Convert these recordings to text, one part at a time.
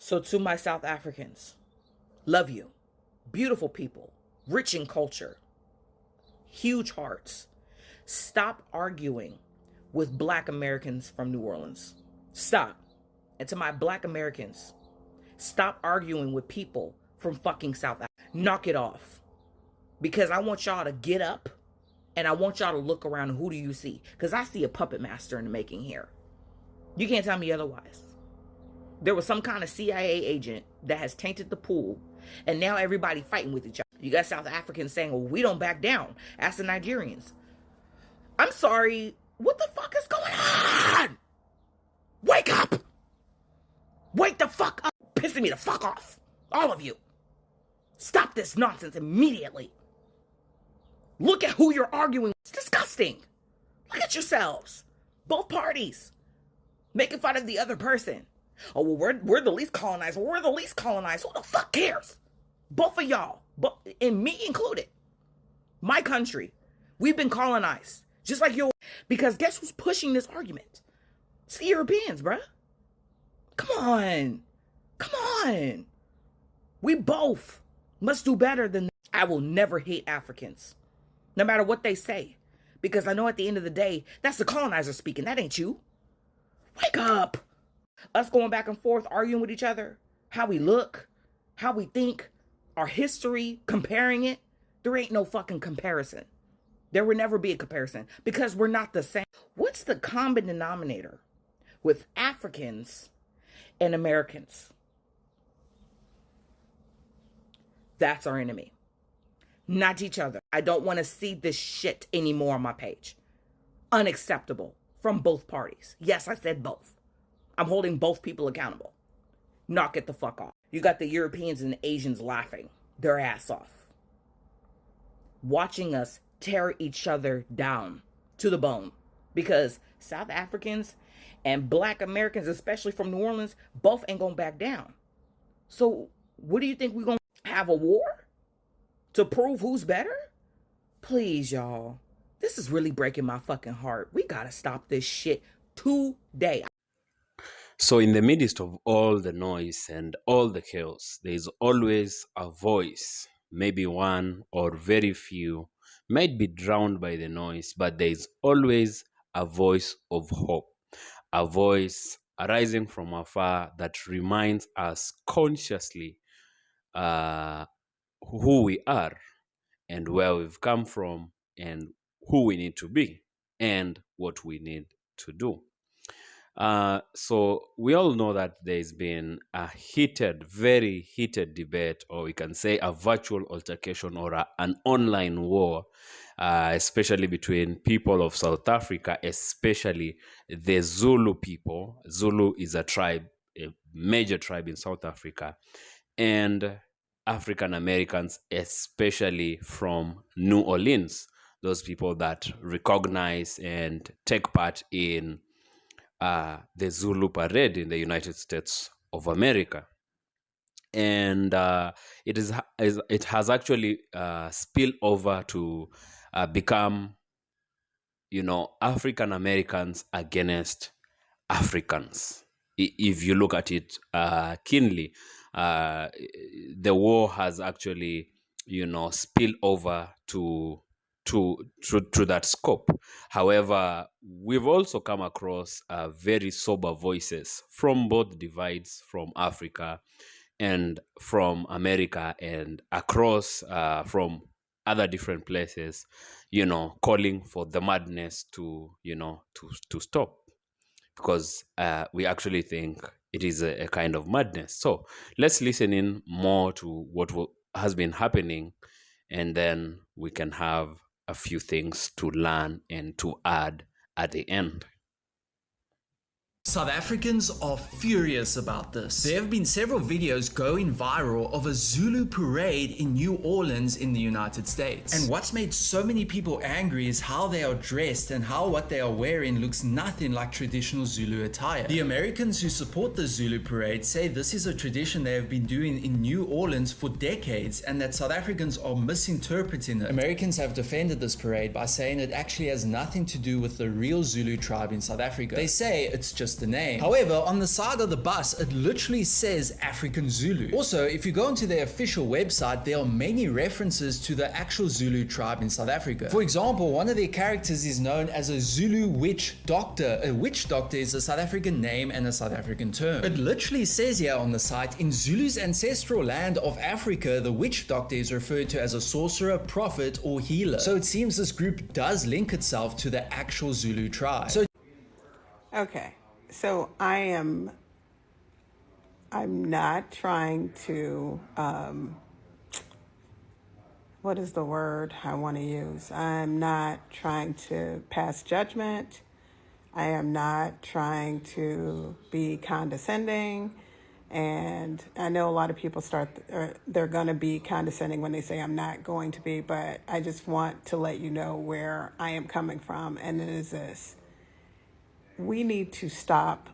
So to my South Africans, love you. Beautiful people, rich in culture, huge hearts. Stop arguing with Black Americans from New Orleans. Stop. And to my Black Americans, stop arguing with people from fucking South Africa. Knock it off. Because I want y'all to get up and I want y'all to look around. Who do you see? Because I see a puppet master in the making here. You can't tell me otherwise. There was some kind of CIA agent that has tainted the pool, and now everybody fighting with each other. You got South Africans saying, well, we don't back down. Ask the Nigerians. I'm sorry. What the fuck is going on? Wake up. Wake the fuck up. Pissing me the fuck off. All of you. Stop this nonsense immediately. Look at who you're arguing with. It's disgusting. Look at yourselves. Both parties. Making fun of the other person. Oh, well, we're the least colonized. Well, we're the least colonized. Who the fuck cares? Both of y'all, and me included. My country. We've been colonized. Just like you. Because guess who's pushing this argument? It's the Europeans, bruh. Come on. Come on. We both must do better than that. I will never hate Africans. No matter what they say. Because I know at the end of the day, that's the colonizer speaking. That ain't you. Wake up. Us going back and forth, arguing with each other. How we look. How we think. Our history. Comparing it. There ain't no fucking comparison. There will never be a comparison. Because we're not the same. What's the common denominator with Africans and Americans? That's our enemy. Not each other. I don't want to see this shit anymore on my page. Unacceptable from both parties. Yes, I said both. I'm holding both people accountable. Knock it the fuck off. You got the Europeans and the Asians laughing their ass off. Watching us tear each other down to the bone. Because South Africans and Black Americans, especially from New Orleans, both ain't gonna back down. So what do you think we're gonna have a war? To prove who's better? Please, y'all. This is really breaking my fucking heart. We gotta stop this shit today. So in the midst of all the noise and all the chaos, there is always a voice, maybe one or very few, might be drowned by the noise, but there is always a voice of hope, a voice arising from afar that reminds us consciously who we are and where we've come from and who we need to be and what we need to do. So we all know that there's been a very heated debate, or we can say a virtual altercation or an online war, especially between people of South Africa, especially the Zulu people. Zulu is a tribe, a major tribe in South Africa, and African Americans, especially from New Orleans, those people that recognize and take part in the Zulu Parade in the United States of America. And it has actually spilled over to become, African Americans against Africans. If you look at it keenly, the war has actually, spilled over to that scope. However, we've also come across very sober voices from both divides, from Africa and from America, and across from other different places, calling for the madness to stop, because we actually think it is a kind of madness. So let's listen in more to what has been happening, and then we can have a few things to learn and to add at the end. South Africans are furious about this. There have been several videos going viral of a Zulu parade in New Orleans in the United States. And what's made so many people angry is how they are dressed and how what they are wearing looks nothing like traditional Zulu attire. The Americans who support the Zulu parade say this is a tradition they have been doing in New Orleans for decades and that South Africans are misinterpreting it. Americans have defended this parade by saying it actually has nothing to do with the real Zulu tribe in South Africa. They say it's just just a name. However, on the side of the bus, it literally says African Zulu. Also, if you go onto their official website, there are many references to the actual Zulu tribe in South Africa. For example, one of their characters is known as a Zulu witch doctor. A witch doctor is a South African name and a South African term. It literally says here on the site, in Zulu's ancestral land of Africa, the witch doctor is referred to as a sorcerer, prophet, or healer. So it seems this group does link itself to the actual Zulu tribe. Okay, so I'm not trying to, what is the word I want to use? I'm not trying to pass judgment. I am not trying to be condescending. And I know a lot of people they're going to be condescending when they say I'm not going to be, but I just want to let you know where I am coming from. And it is this. We need to stop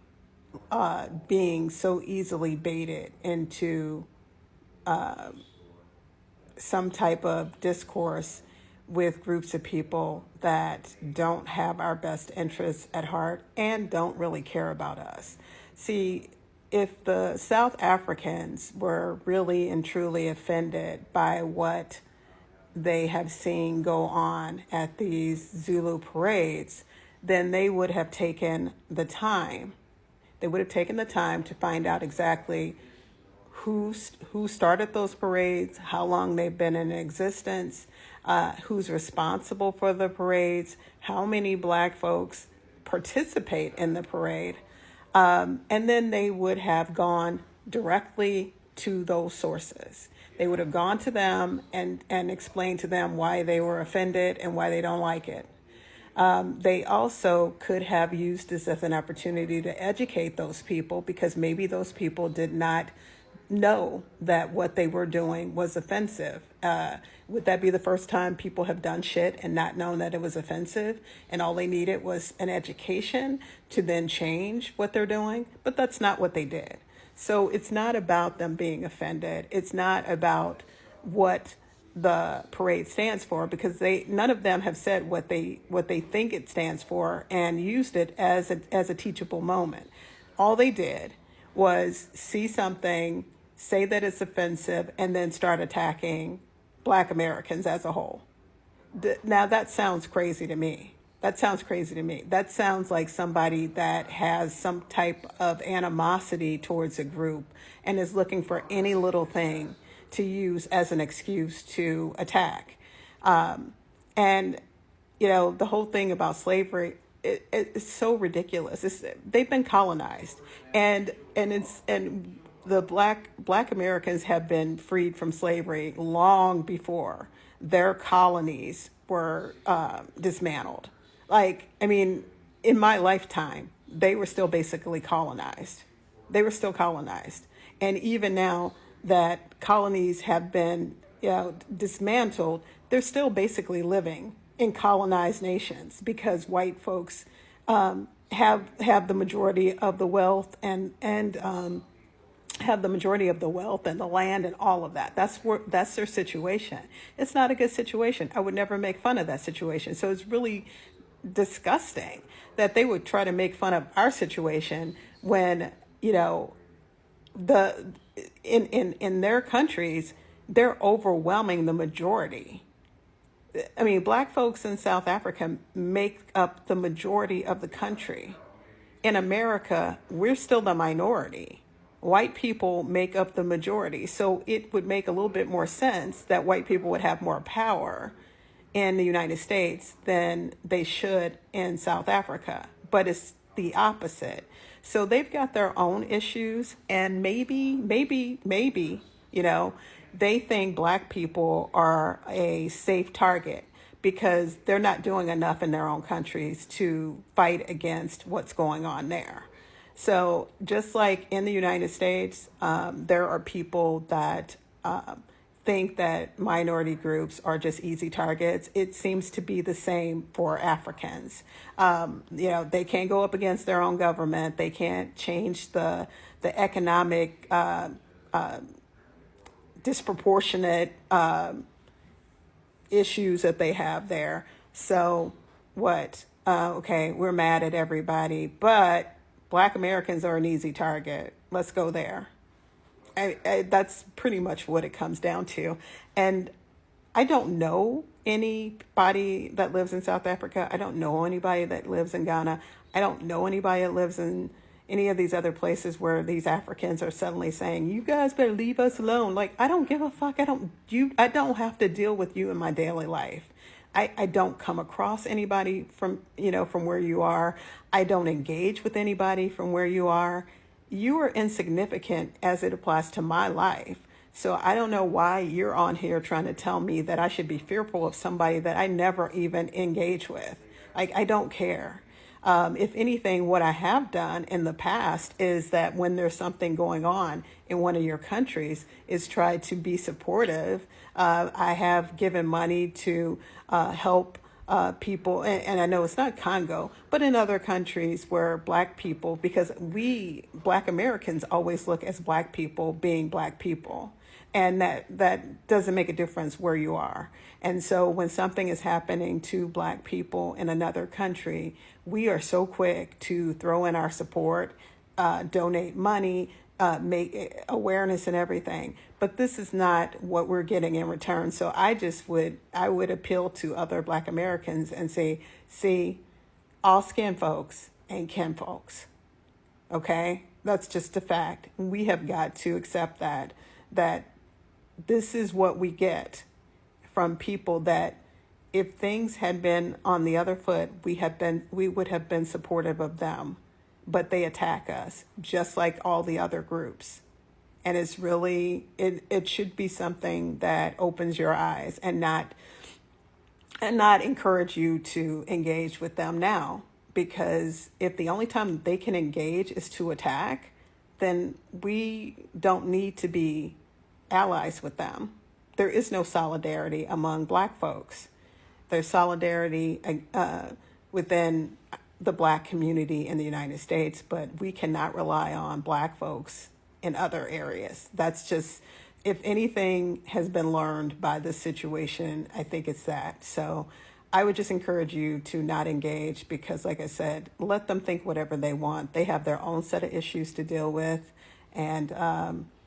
being so easily baited into some type of discourse with groups of people that don't have our best interests at heart and don't really care about us. See, if the South Africans were really and truly offended by what they have seen go on at these Zulu parades, then they would have taken the time. They would have taken the time to find out exactly who started those parades, how long they've been in existence, who's responsible for the parades, how many Black folks participate in the parade. And then they would have gone directly to those sources. They would have gone to them and explained to them why they were offended and why they don't like it. They also could have used this as an opportunity to educate those people, because maybe those people did not know that what they were doing was offensive. Would that be the first time people have done shit and not known that it was offensive, and all they needed was an education to then change what they're doing? But that's not what they did. So it's not about them being offended. It's not about what the parade stands for, because none of them have said what they think it stands for and used it as a teachable moment. All they did was see something, say that it's offensive, and then start attacking Black Americans as a whole. Now that sounds crazy to me. That sounds like somebody that has some type of animosity towards a group and is looking for any little thing to use as an excuse to attack. And, you know, the whole thing about slavery, it's so ridiculous. They've been colonized, and the Black Americans have been freed from slavery long before their colonies were dismantled. Like, I mean, in my lifetime, they were still basically colonized. And even now that colonies have been, dismantled, they're still basically living in colonized nations, because white folks have the majority of the wealth and have the majority of the wealth and the land and all of that. That's their situation. It's not a good situation. I would never make fun of that situation. So it's really disgusting that they would try to make fun of our situation when, in their countries, they're overwhelming the majority. I mean, Black folks in South Africa make up the majority of the country. In America, we're still the minority. White people make up the majority. So it would make a little bit more sense that white people would have more power in the United States than they should in South Africa. But it's the opposite. So they've got their own issues, and maybe, they think Black people are a safe target because they're not doing enough in their own countries to fight against what's going on there. So just like in the United States, there are people that think that minority groups are just easy targets. It seems to be the same for Africans. They can't go up against their own government. They can't change the economic disproportionate issues that they have there. So what? Okay, we're mad at everybody, but Black Americans are an easy target. Let's go there. That's pretty much what it comes down to. And I don't know anybody that lives in South Africa. I don't know anybody that lives in Ghana. I don't know anybody that lives in any of these other places where these Africans are suddenly saying, you guys better leave us alone. Like, I don't give a fuck. I don't have to deal with you in my daily life. I don't come across anybody from where you are. I don't engage with anybody from where you are. You are insignificant as it applies to my life. So I don't know why you're on here trying to tell me that I should be fearful of somebody that I never even engage with. Like, I don't care. If anything, what I have done in the past is that when there's something going on in one of your countries is try to be supportive. I have given money to help people, and I know it's not Congo, but in other countries where Black people, because we Black Americans always look as Black people being Black people. And that doesn't make a difference where you are. And so when something is happening to Black people in another country, we are so quick to throw in our support, donate money, make awareness and everything. But this is not what we're getting in return. So I would appeal to other Black Americans and say, see, all skin folks ain't kin folks. Okay? That's just a fact. We have got to accept that this is what we get from people that if things had been on the other foot, we would have been supportive of them, but they attack us just like all the other groups. And it's really, it should be something that opens your eyes and not encourage you to engage with them now, because if the only time they can engage is to attack, then we don't need to be allies with them. There is no solidarity among Black folks. There's solidarity within the Black community in the United States, but we cannot rely on Black folks in other areas. That's just, if anything has been learned by this situation, I think it's that. So I would just encourage you to not engage because, like I said, let them think whatever they want. They have their own set of issues to deal with. And,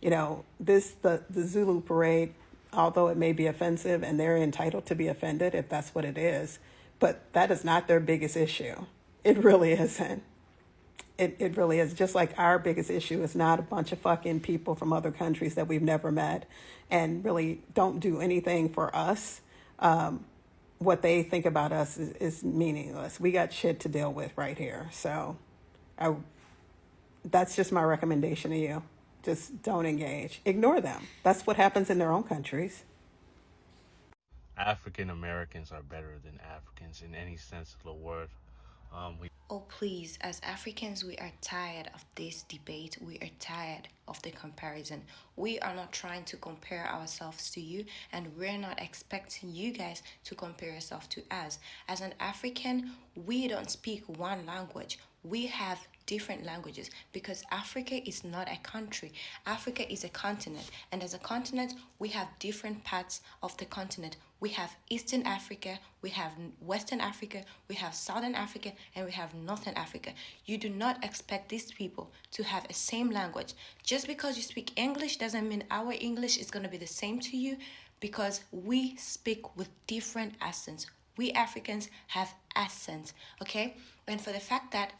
the Zulu Parade, although it may be offensive and they're entitled to be offended if that's what it is, but that is not their biggest issue. It really isn't. It really is. Just like our biggest issue is not a bunch of fucking people from other countries that we've never met and really don't do anything for us. What they think about us is meaningless. We got shit to deal with right here. So that's just my recommendation to you. Just don't engage. Ignore them. That's what happens in their own countries. African Americans are better than Africans in any sense of the word. Oh, please, as Africans, we are tired of this debate. We are tired of the comparison. We are not trying to compare ourselves to you, and we're not expecting you guys to compare yourself to us. As an African, we don't speak one language. We have different languages because Africa is not a country. Africa is a continent, and as a continent, we have different parts of the continent. We have Eastern Africa, we have Western Africa, we have Southern Africa, and we have Northern Africa. You do not expect these people to have a same language. Just because you speak English doesn't mean our English is going to be the same to you, because we speak with different accents. We Africans have accents, okay? And for the fact that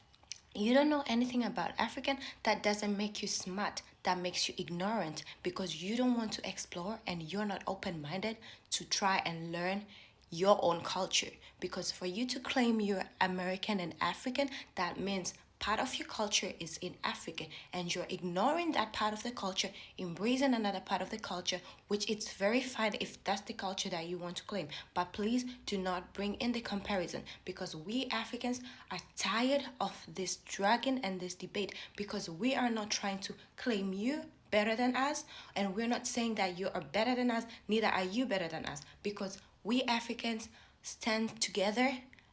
you don't know anything about African, that doesn't make you smart. That makes you ignorant because you don't want to explore and you're not open-minded to try and learn your own culture. Because for you to claim you're American and African, that means part of your culture is in Africa and you're ignoring that part of the culture, embracing another part of the culture, which it's very fine if that's the culture that you want to claim. But please do not bring in the comparison, because we Africans are tired of this dragging and this debate, because we are not trying to claim you better than us, and we're not saying that you are better than us, neither are you better than us, because we Africans stand together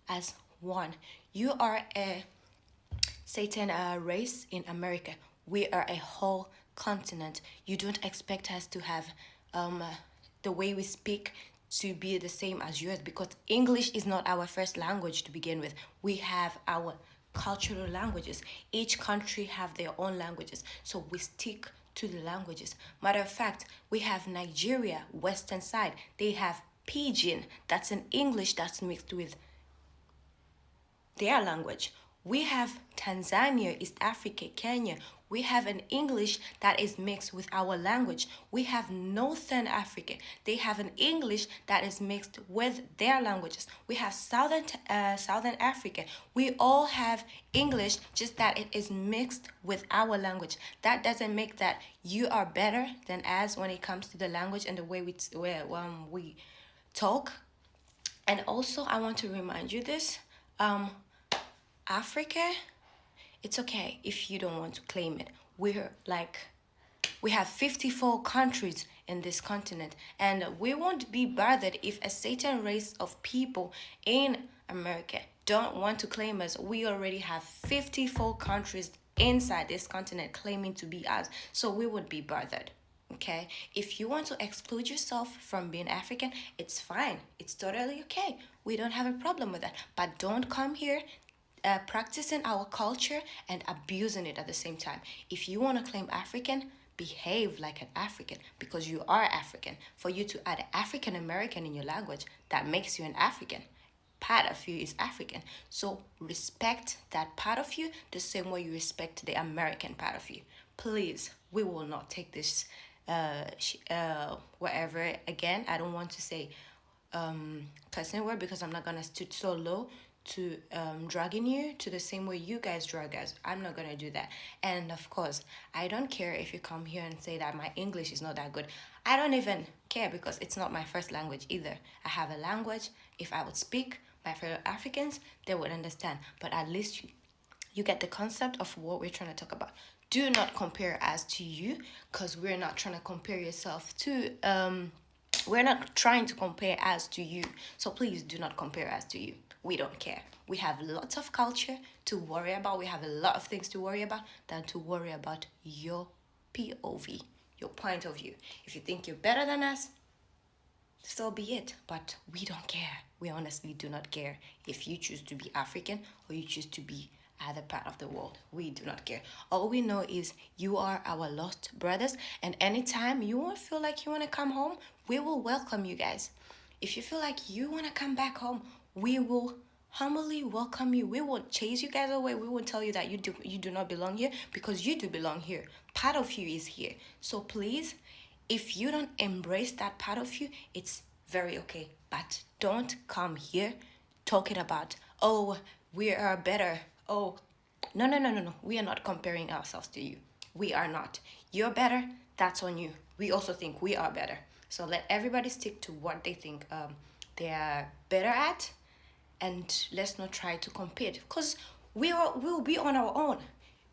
as one. You are a Satan race in America. We are a whole continent. You don't expect us to have the way we speak to be the same as yours, because English is not our first language to begin with. We have our cultural languages. Each country have their own languages, so we stick to the languages. Matter of fact, we have Nigeria, western side. They have Pidgin. That's an English that's mixed with their language. We have Tanzania, East Africa, Kenya. We have an English that is mixed with our language. We have Northern Africa. They have an English that is mixed with their languages. We have Southern Africa. We all have English, just that it is mixed with our language. That doesn't make that you are better than us when it comes to the language and the way we talk. And also, I want to remind you this. Africa, it's okay if you don't want to claim it. We have 54 countries in this continent, and we won't be bothered if a certain race of people in America don't want to claim us. We already have 54 countries inside this continent claiming to be us, so we would be bothered. Okay, if you want to exclude yourself from being African, it's fine. It's totally okay. We don't have a problem with that. But don't come here practicing our culture and abusing it at the same time. If you want to claim African, behave like an African, because you are African. For you to add African American in your language, that makes you an African. Part of you is African. So respect that part of you the same way you respect the American part of you. Please, we will not take this whatever again. I don't want to say cussing word because I'm not gonna stoop so low to dragging you to the same way you guys drag us. I'm not gonna do that. And of course, I don't care if you come here and say that my English is not that good. I don't even care because it's not my first language either. I have a language. If I would speak my fellow Africans, they would understand. But at least you get the concept of what we're trying to talk about. Do not compare us to you, because we're not trying to compare yourself to we're not trying to compare us to you. So please do not compare us to you. We don't care. We have lots of culture to worry about. We have a lot of things to worry about than to worry about your POV, your point of view. If you think you're better than us, so be it. But we don't care. We honestly do not care if you choose to be African or you choose to be other part of the world. We do not care. All we know is you are our lost brothers, and anytime you won't feel like you want to come home, we will welcome you guys. If you feel like you want to come back home, we will humbly welcome you. We won't chase you guys away. We won't tell you that you do not belong here, because you do belong here. Part of you is here. So please, if you don't embrace that part of you, it's very okay. But don't come here talking about, oh, we are better. Oh, no. We are not comparing ourselves to you. We are not. You're better. That's on you. We also think we are better. So let everybody stick to what they think they are better at, and let's not try to compete, because we'll be on our own.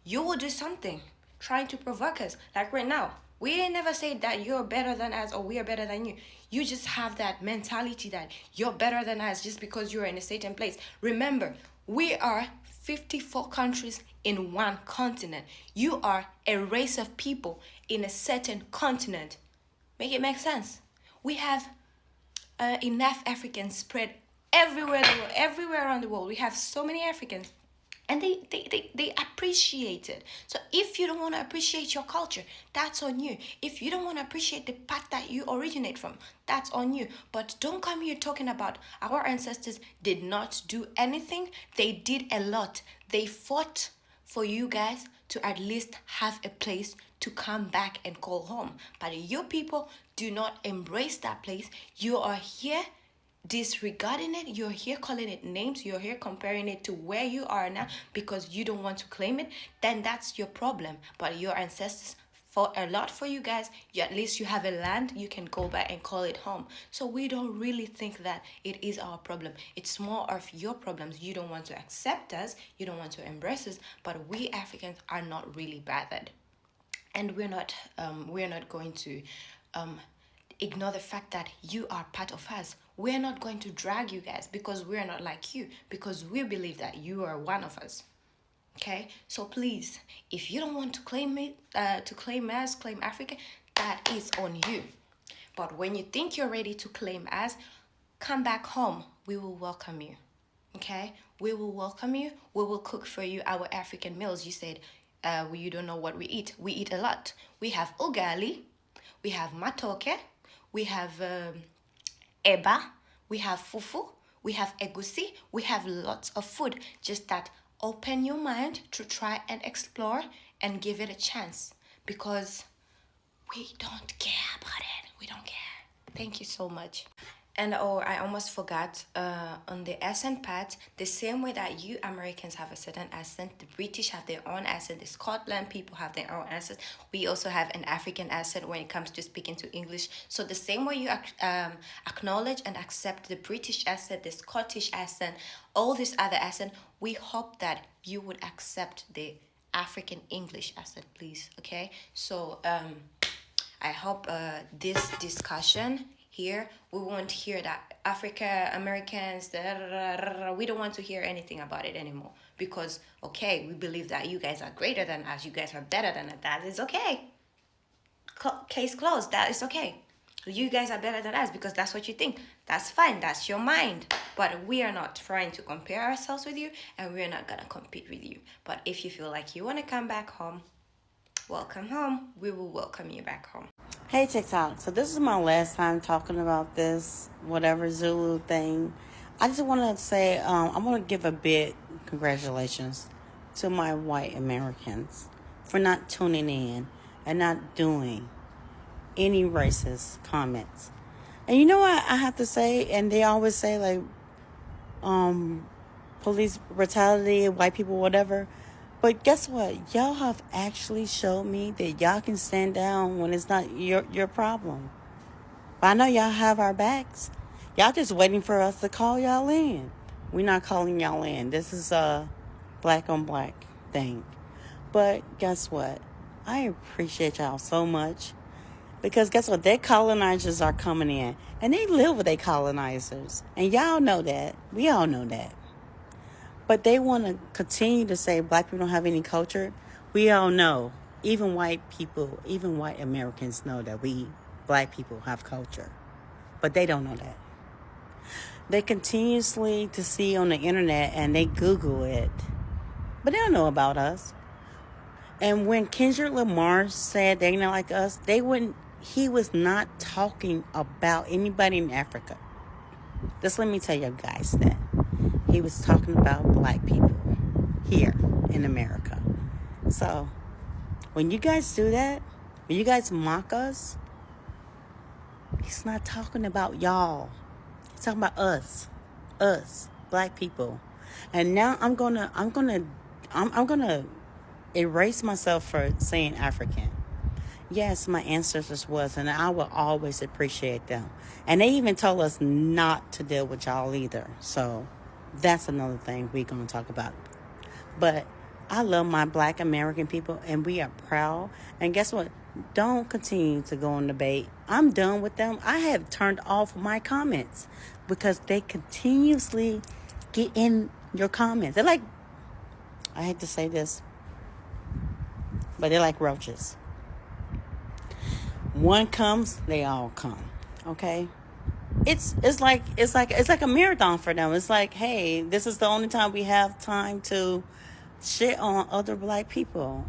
You will do something trying to provoke us. Like right now, we ain't never said that you're better than us or we are better than you. You just have that mentality that you're better than us just because you're in a certain place. Remember, we are 54 countries in one continent. You are a race of people in a certain continent. Make it make sense. We have enough Africans spread everywhere around the world. We have so many Africans, and they appreciate it. So if you don't want to appreciate your culture, that's on you. If you don't want to appreciate the path that you originate from, that's on you. But don't come here talking about our ancestors did not do anything. They did a lot. They fought for you guys to at least have a place to come back and call home. But you people do not embrace that place. You are here disregarding it. You're here calling it names. You're here comparing it to where you are now because you don't want to claim it. Then that's your problem. But your ancestors fought a lot for you guys. At least you have a land you can go back and call it home. So we don't really think that it is our problem. It's more of your problems. You don't want to accept us. You don't want to embrace us. But we Africans are not really bothered. And we're not going to ignore the fact that you are part of us. We're not going to drag you guys because we're not like you, because we believe that you are one of us. Okay, so please, if you don't want to claim it, claim Africa, that is on you. But when you think you're ready to claim us, come back home. We will welcome you. Okay, we will welcome you. We will cook for you our African meals. You said you don't know what we eat. We eat a lot. We have ugali, we have matoke, we have eba, we have fufu, we have egusi, we have lots of food. Just that open your mind to try and explore and give it a chance, because we don't care about it. We don't care. Thank you so much. And I almost forgot on the accent part, the same way that you Americans have a certain accent, the British have their own accent, the Scotland people have their own accent. We also have an African accent when it comes to speaking to English. So the same way you acknowledge and accept the British accent, the Scottish accent, all these other accent, we hope that you would accept the African English accent, please. Okay, so I hope this discussion here, we won't hear that Africa Americans, we don't want to hear anything about it anymore, because okay, we believe that you guys are greater than us, you guys are better than us. That is okay. Case closed. That is okay. You guys are better than us because that's what you think. That's fine. That's your mind. But we are not trying to compare ourselves with you, and we're not gonna compete with you. But if you feel like you want to come back home, welcome home. We will welcome you back home. Hey TikTok, so this is my last time talking about this whatever Zulu thing. I just want to say I want to give a big congratulations to my white Americans for not tuning in and not doing any racist comments. And you know what I have to say, and they always say like police brutality, white people, whatever. But guess what? Y'all have actually showed me that y'all can stand down when it's not your problem. But I know y'all have our backs. Y'all just waiting for us to call y'all in. We're not calling y'all in. This is a black on black thing. But guess what? I appreciate y'all so much. Because guess what? Their colonizers are coming in. And they live with their colonizers. And y'all know that. We all know that. But they want to continue to say black people don't have any culture. We all know, even white people, even white Americans know that we, black people, have culture. But they don't know that. They continuously to see on the internet and they Google it. But they don't know about us. And when Kendrick Lamar said they're not like us, he was not talking about anybody in Africa. Just let me tell you guys that. He was talking about black people here in America. So, when you guys do that, when you guys mock us, he's not talking about y'all. He's talking about us, black people. And now I'm gonna erase myself for saying African. Yes, my ancestors was, and I will always appreciate them. And they even told us not to deal with y'all either. So that's another thing we're going to talk about. But I love my black American people, and we are proud. And guess what? Don't continue to go on debate. I'm done with them. I have turned off my comments because they continuously get in your comments. They're like, I hate to say this, but they're like roaches. One comes, they all come. Okay? It's like a marathon for them. It's like, hey, this is the only time we have time to shit on other black people.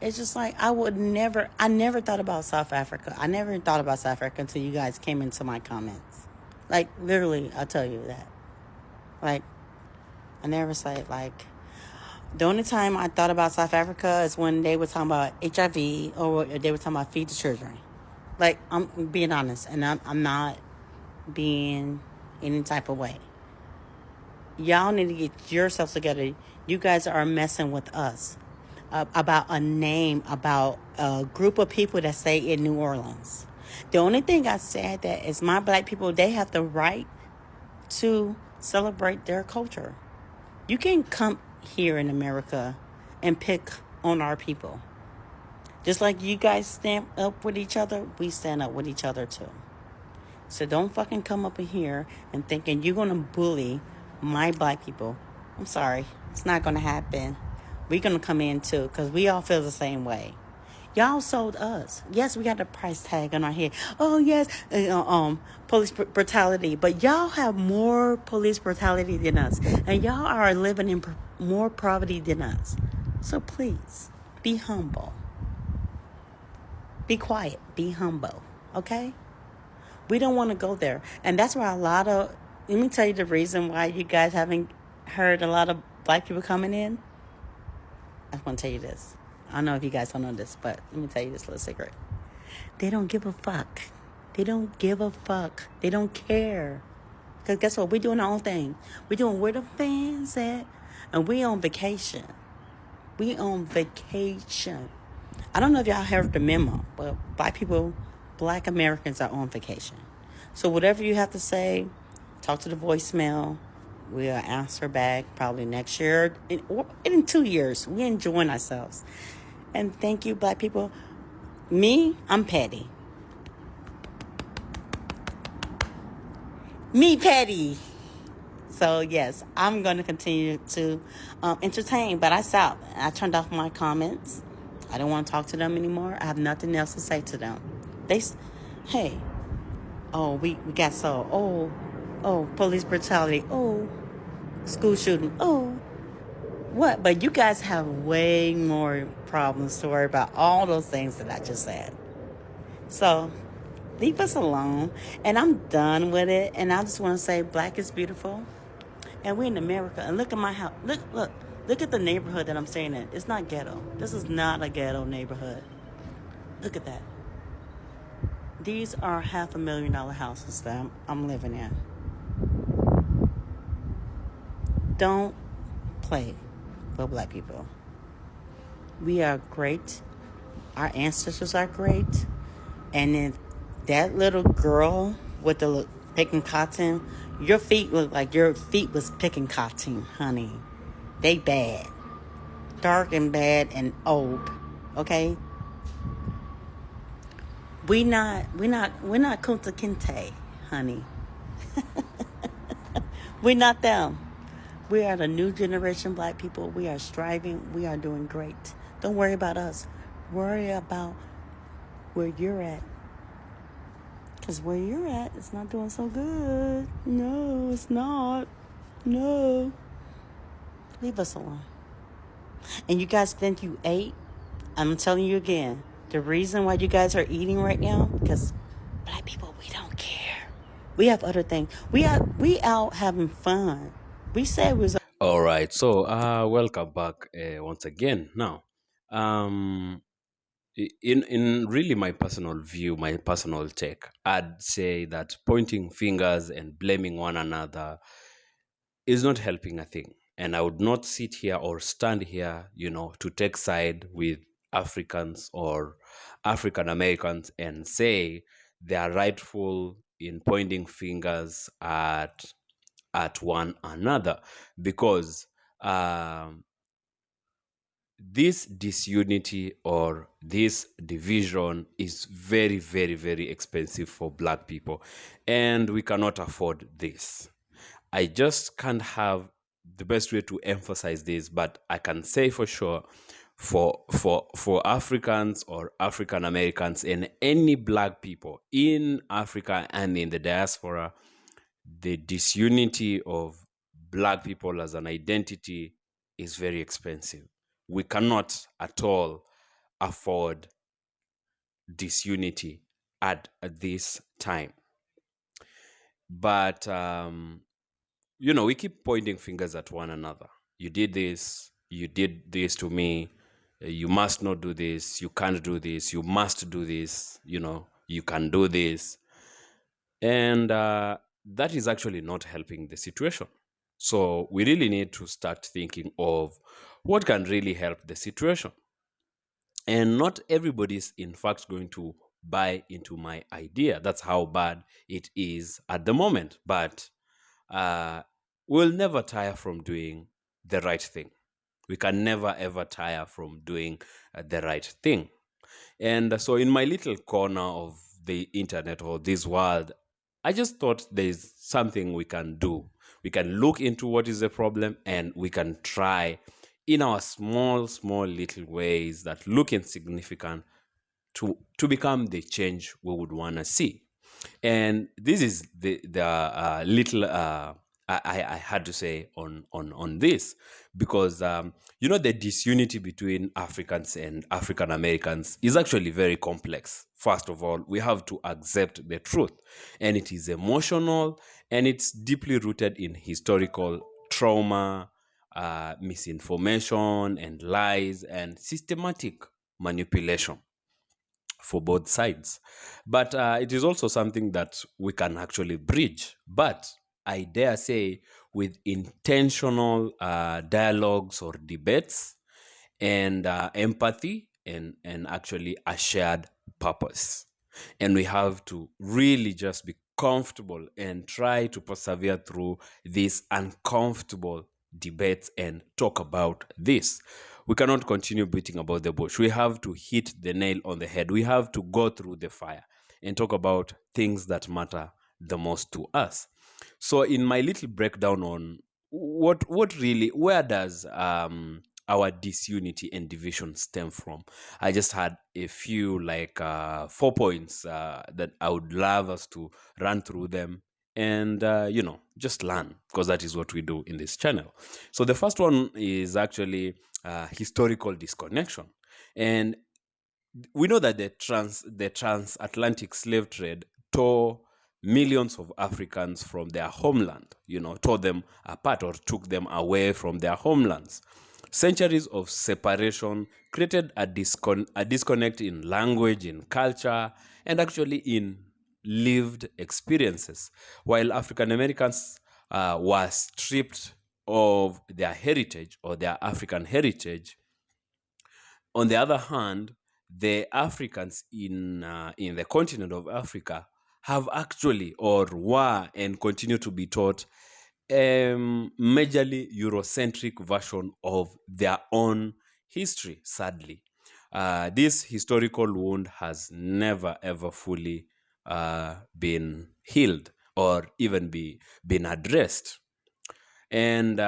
It's just like I never thought about South Africa. I never thought about South Africa until you guys came into my comments. Like literally, I'll tell you that. Like I never said like the only time I thought about South Africa is when they were talking about HIV or they were talking about feed the children. Like, I'm being honest, and I'm not being any type of way. Y'all need to get yourselves together. You guys are messing with us about a name, about a group of people that stay in New Orleans. The only thing I said that is my black people, they have the right to celebrate their culture. You can come here in America and pick on our people. Just like you guys stand up with each other, we stand up with each other too. So don't fucking come up in here and thinking you're going to bully my black people. I'm sorry. It's not going to happen. We're going to come in too because we all feel the same way. Y'all sold us. Yes, we got the price tag on our head. Oh yes, police brutality. But y'all have more police brutality than us, and y'all are living in more poverty than us. So please be humble. Be quiet. Be humble. Okay. We don't want to go there, and that's why a lot of. Let me tell you the reason why you guys haven't heard a lot of black people coming in. I want to tell you this. I don't know if you guys don't know this, but let me tell you this little secret. They don't give a fuck. They don't give a fuck. They don't care. Because guess what? We're doing our own thing. We're doing where the fans at. And we on vacation. We on vacation. I don't know if y'all heard the memo, but black Americans are on vacation. So whatever you have to say, talk to the voicemail. We'll answer back probably next year or in 2 years. We're enjoying ourselves. And thank you, black people. Me, I'm petty. Me petty. So, yes, I'm going to continue to entertain. But I stopped. I turned off my comments. I don't want to talk to them anymore. I have nothing else to say to them. Hey, oh, we got so, oh, police brutality. Oh, school shooting. Oh, what? But you guys have way more problems to worry about. All those things that I just said. So leave us alone. And I'm done with it. And I just want to say black is beautiful. And we're in America. And look at my house. Look at the neighborhood that I'm staying in. It's not ghetto. This is not a ghetto neighborhood. Look at that. These are $500,000 houses that I'm living in. Don't play with black people. We are great. Our ancestors are great. And then that little girl with the picking cotton, your feet look like your feet was picking cotton, honey. They bad. Dark and bad and old. Okay? We're not Kunta Kinte, honey. We're not them. We are the new generation black people. We are striving. We are doing great. Don't worry about us. Worry about where you're at. Because where you're at, it's not doing so good. No, it's not. No. Leave us alone. And you guys think you ate? I'm telling you again. The reason why you guys are eating right now, because black people, we don't care. We have other things. We out having fun. We said we was. All right. So, welcome back once again. Now, in really my personal view, my personal take, I'd say that pointing fingers and blaming one another is not helping a thing. And I would not sit here or stand here, to take side with Africans or African Americans and say they are rightful in pointing fingers at one another, because this disunity or this division is very, very, very expensive for black people, and we cannot afford this. I just can't have the best way to emphasize this, but I can say for sure, for Africans or African Americans and any black people in Africa and in the diaspora, the disunity of black people as an identity is very expensive. We cannot at all afford disunity at this time. But we keep pointing fingers at one another. You did this to me. You must not do this. You can't do this. You must do this. You can do this. And that is actually not helping the situation. So we really need to start thinking of what can really help the situation. And not everybody is, in fact, going to buy into my idea. That's how bad it is at the moment. But we'll never tire from doing the right thing. We can never, ever tire from doing the right thing. And so in my little corner of the internet or this world, I just thought there's something we can do. We can look into what is the problem, and we can try in our small little ways that look insignificant to become the change we would want to see. And this is the little I had to say on this, because the disunity between Africans and African Americans is actually very complex. First of all, we have to accept the truth, and it is emotional, and it's deeply rooted in historical trauma, misinformation and lies, and systematic manipulation for both sides. But it is also something that we can actually bridge. But I dare say, with intentional dialogues or debates, and empathy, and actually a shared purpose. And we have to really just be comfortable and try to persevere through these uncomfortable debates and talk about this. We cannot continue beating about the bush. We have to hit the nail on the head. We have to go through the fire and talk about things that matter the most to us. So in my little breakdown on what really, where does our disunity and division stem from, I just had a few 4 points that I would love us to run through them and just learn, because that is what we do in this channel. So the first one is actually historical disconnection. And we know that the transatlantic slave trade tore millions of Africans from their homeland, tore them apart or took them away from their homelands. Centuries of separation created a disconnect in language, in culture, and actually in lived experiences. While African Americans were stripped of their heritage or their African heritage, on the other hand, the Africans in the continent of Africa have actually, or were and continue to be taught, majorly Eurocentric version of their own history, sadly. This historical wound has never ever fully been healed or even been addressed. And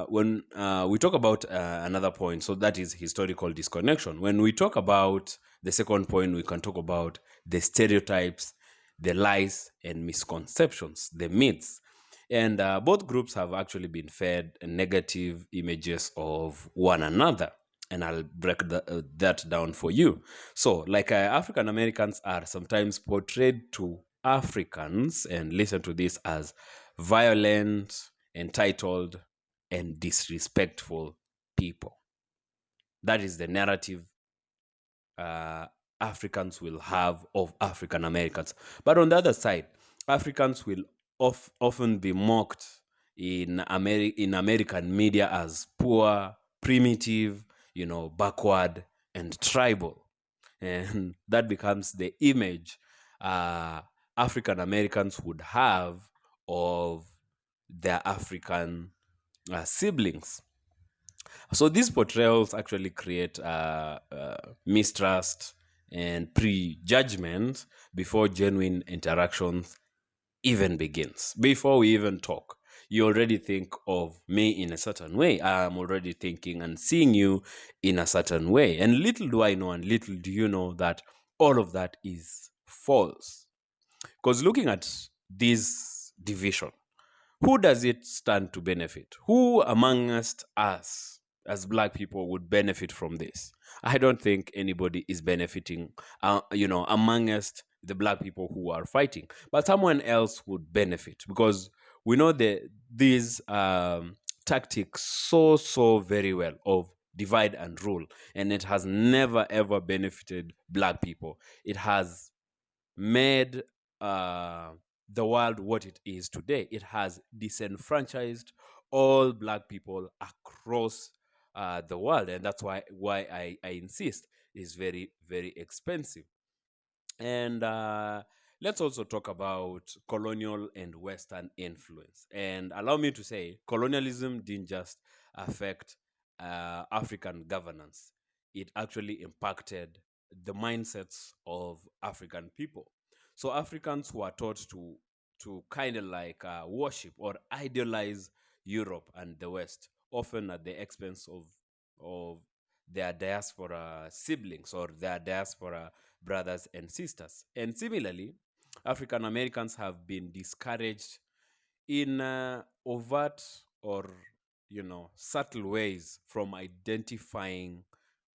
when we talk about another point, so that is historical disconnection. When we talk about the second point, we can talk about the stereotypes, the lies and misconceptions, the myths. And both groups have actually been fed negative images of one another. And I'll break that down for you. So, African Americans are sometimes portrayed to Africans, and listen to this, as violent, entitled, and disrespectful people. That is the narrative Africans will have of African Americans. But on the other side, Africans will often be mocked in American media as poor, primitive, backward, and tribal. And that becomes the image African Americans would have of their African siblings. So these portrayals actually create mistrust and prejudgment before genuine interactions even begins. Before we even talk, you already think of me in a certain way. I'm already thinking and seeing you in a certain way. And little do I know, and little do you know, that all of that is false. Because looking at this division, who does it stand to benefit? Who amongst us as Black people would benefit from this? I don't think anybody is benefiting, amongst the Black people who are fighting. But someone else would benefit, because we know these tactics so very well of divide and rule, and it has never ever benefited Black people. It has made the world what it is today. It has disenfranchised all Black people across the world, and that's why I insist it's very, very expensive. And let's also talk about colonial and Western influence. And allow me to say, colonialism didn't just affect African governance; it actually impacted the mindsets of African people. So Africans were taught to kind of worship or idealize Europe and the West, often at the expense of their diaspora siblings or their diaspora brothers and sisters. And similarly, African Americans have been discouraged in overt or subtle ways from identifying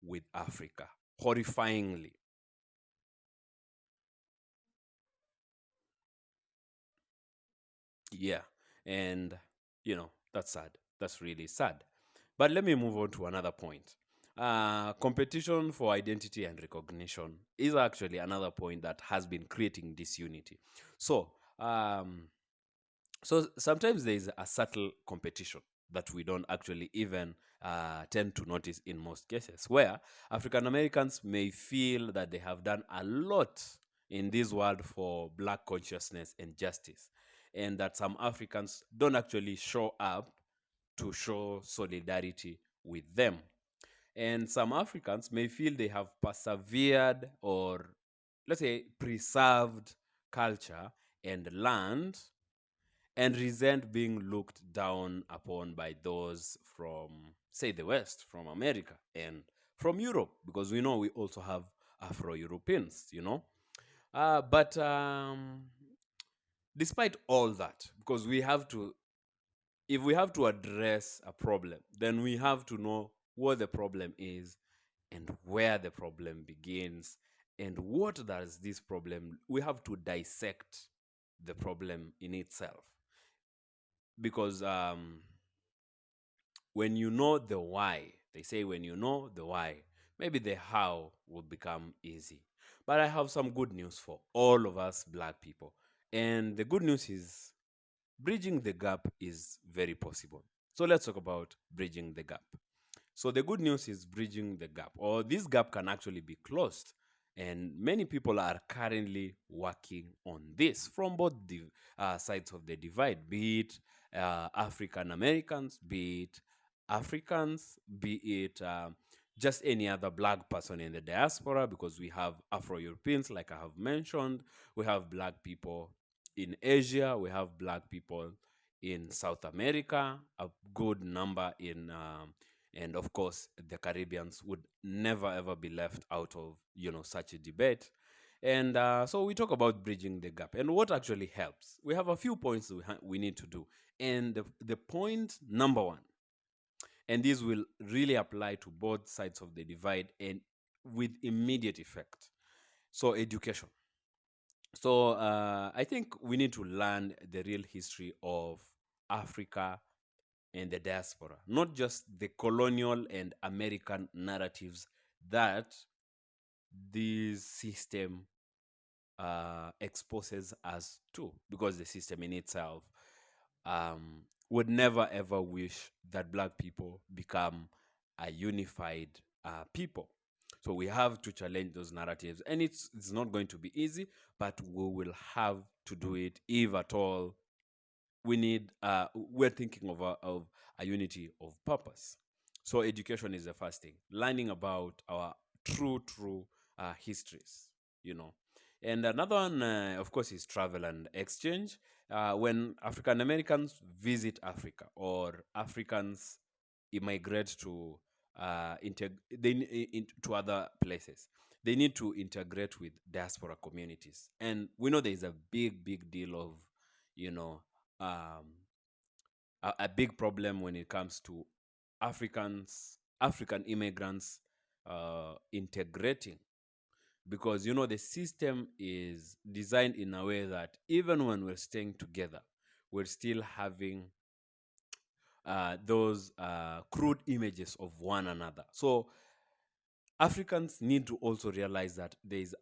with Africa, horrifyingly. Yeah, and that's sad. That's really sad. But let me move on to another point. Competition for identity and recognition is actually another point that has been creating disunity. So, so sometimes there is a subtle competition that we don't actually even tend to notice in most cases, where African Americans may feel that they have done a lot in this world for Black consciousness and justice, and that some Africans don't actually show up to show solidarity with them. And some Africans may feel they have persevered or, let's say, preserved culture and land, and resent being looked down upon by those from, say, the West, from America and from Europe, because we know we also have Afro-Europeans, but despite all that, because if we have to address a problem, then we have to know what the problem is and where the problem begins and what does this problem. We have to dissect the problem in itself, because when you know the why, they say when you know the why, maybe the how will become easy. But I have some good news for all of us Black people. And the good news is bridging the gap is very possible. So let's talk about bridging the gap. So the good news is bridging the gap, or this gap can actually be closed. And many people are currently working on this from both the sides of the divide, be it African Americans, be it Africans, be it just any other Black person in the diaspora, because we have Afro-Europeans, like I have mentioned, we have Black people in Asia, we have Black people in South America, a good number in and of course the Caribbeans would never ever be left out of such a debate. And so we talk about bridging the gap and what actually helps. We have a few points we need to do, and the point number one, and this will really apply to both sides of the divide and with immediate effect. So education. So I think we need to learn the real history of Africa and the diaspora, not just the colonial and American narratives that this system exposes us to, because the system in itself would never ever wish that Black people become a unified people. So we have to challenge those narratives, and it's not going to be easy, but we will have to do it if at all we need. We're thinking of a unity of purpose. So education is the first thing. Learning about our true histories, And another one, of course, is travel and exchange. When African Americans visit Africa or Africans immigrate to to other places, they need to integrate with diaspora communities. And we know there is a big deal of, um, a big problem when it comes to African immigrants integrating, because the system is designed in a way that even when we're staying together, we're still having those crude images of one another. So Africans need to also realize that there is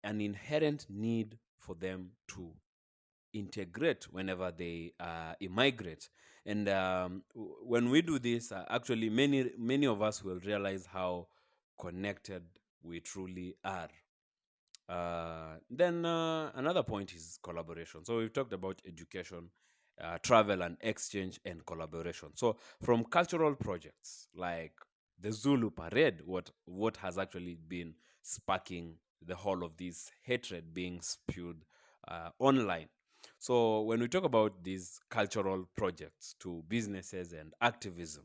an inherent need for them to integrate whenever they immigrate. And when we do this, actually many of us will realize how connected we truly are. Then another point is collaboration. So we've talked about education, travel and exchange, and collaboration. So from cultural projects like the Zulu Parade, what has actually been sparking the whole of this hatred being spewed online. So when we talk about these cultural projects to businesses and activism,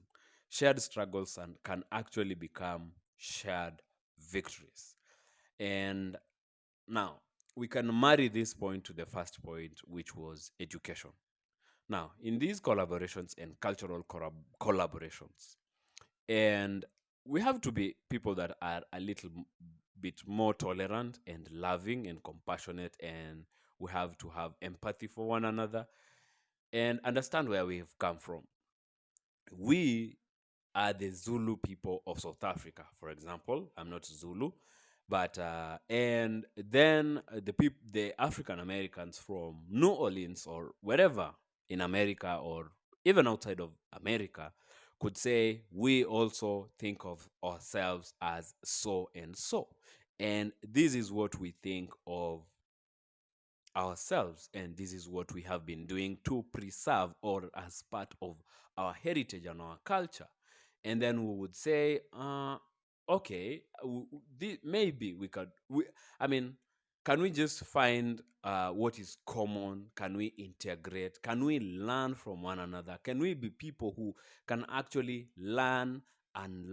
shared struggles can actually become shared victories. And now we can marry this point to the first point, which was education. Now, in these collaborations and cultural collaborations, and we have to be people that are a little bit more tolerant and loving and compassionate, and we have to have empathy for one another and understand where we have come from. We are the Zulu people of South Africa, for example. I'm not Zulu, but and then the African Americans from New Orleans or wherever in America or even outside of America could say we also think of ourselves as so and so, and this is what we think of ourselves, and this is what we have been doing to preserve or as part of our heritage and our culture. And then we would say, okay, maybe we could I mean, can we just find what is common? Can we integrate? Can we learn from one another? Can we be people who can actually learn and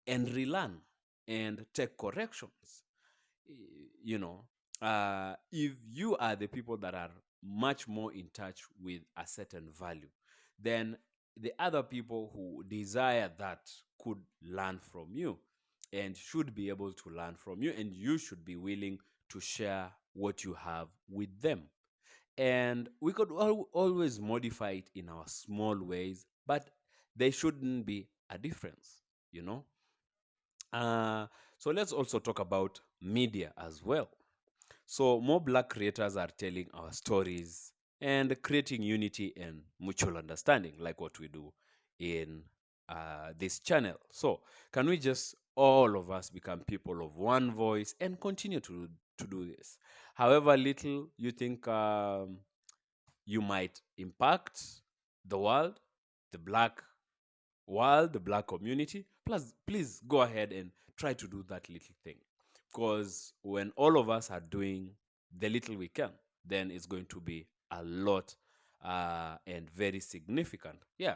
relearn and take corrections? You know, if you are the people that are much more in touch with a certain value, then the other people who desire that could learn from you and should be able to learn from you, and you should be willing to share what you have with them. And we could always modify it in our small ways, but there shouldn't be a difference, you know. So let's also talk about media as well. So more Black creators are telling our stories and creating unity and mutual understanding, like what we do in this channel. So can we just all of us become people of one voice and continue to do this? However little you think you might impact the world, the Black world, the Black community, plus please go ahead and try to do that little thing. Because when all of us are doing the little we can, then it's going to be a lot and very significant. Yeah.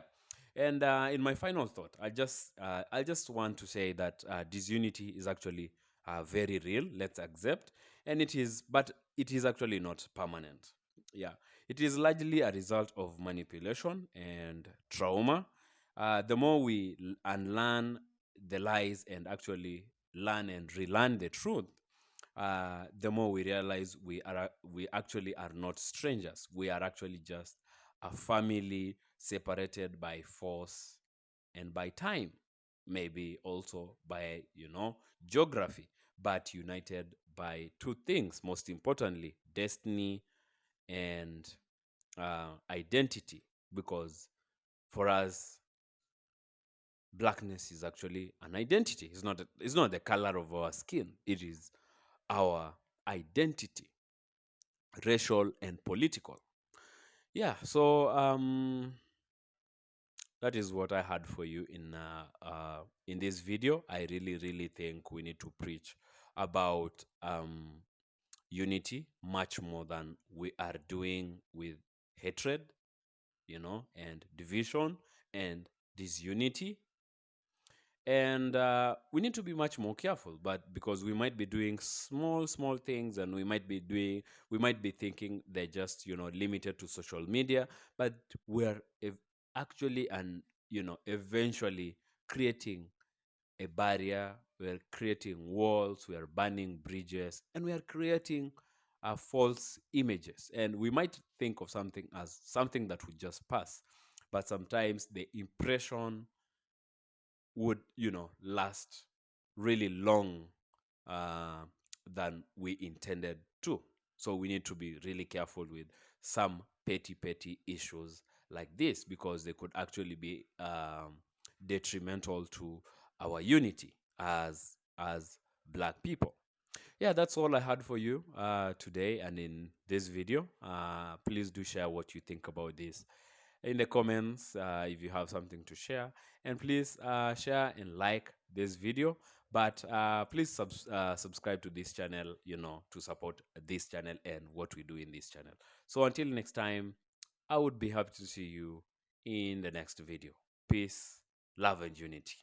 And in my final thought, I just want to say that disunity is actually very real. Let's accept, and but it is actually not permanent. Yeah, it is largely a result of manipulation and trauma. The more we unlearn the lies and actually learn and relearn the truth, the more we realize we actually are not strangers. We are actually just a family separated by force and by time, maybe also by geography, but united by two things. Most importantly, destiny and identity. Because for us, Blackness is actually an identity. It's not the color of our skin. It is our identity, racial and political. Yeah, so that is what I had for you in this video. I really think we need to preach about unity much more than we are doing with hatred, and division and disunity. And we need to be much more careful, but because we might be doing small things, and we might be thinking they're just limited to social media, but we're actually and eventually creating a barrier. We're creating walls, we are burning bridges, and we are creating false images. And we might think of something as something that would just pass, but sometimes the impression would last really long than we intended to. So we need to be really careful with some petty issues like this, because they could actually be detrimental to our unity as Black people. Yeah, that's all I had for you today and in this video. Please do share what you think about this in the comments if you have something to share, and please share and like this video. But please subscribe to this channel, to support this channel and what we do in this channel. So until next time, I would be happy to see you in the next video. Peace, love, and unity.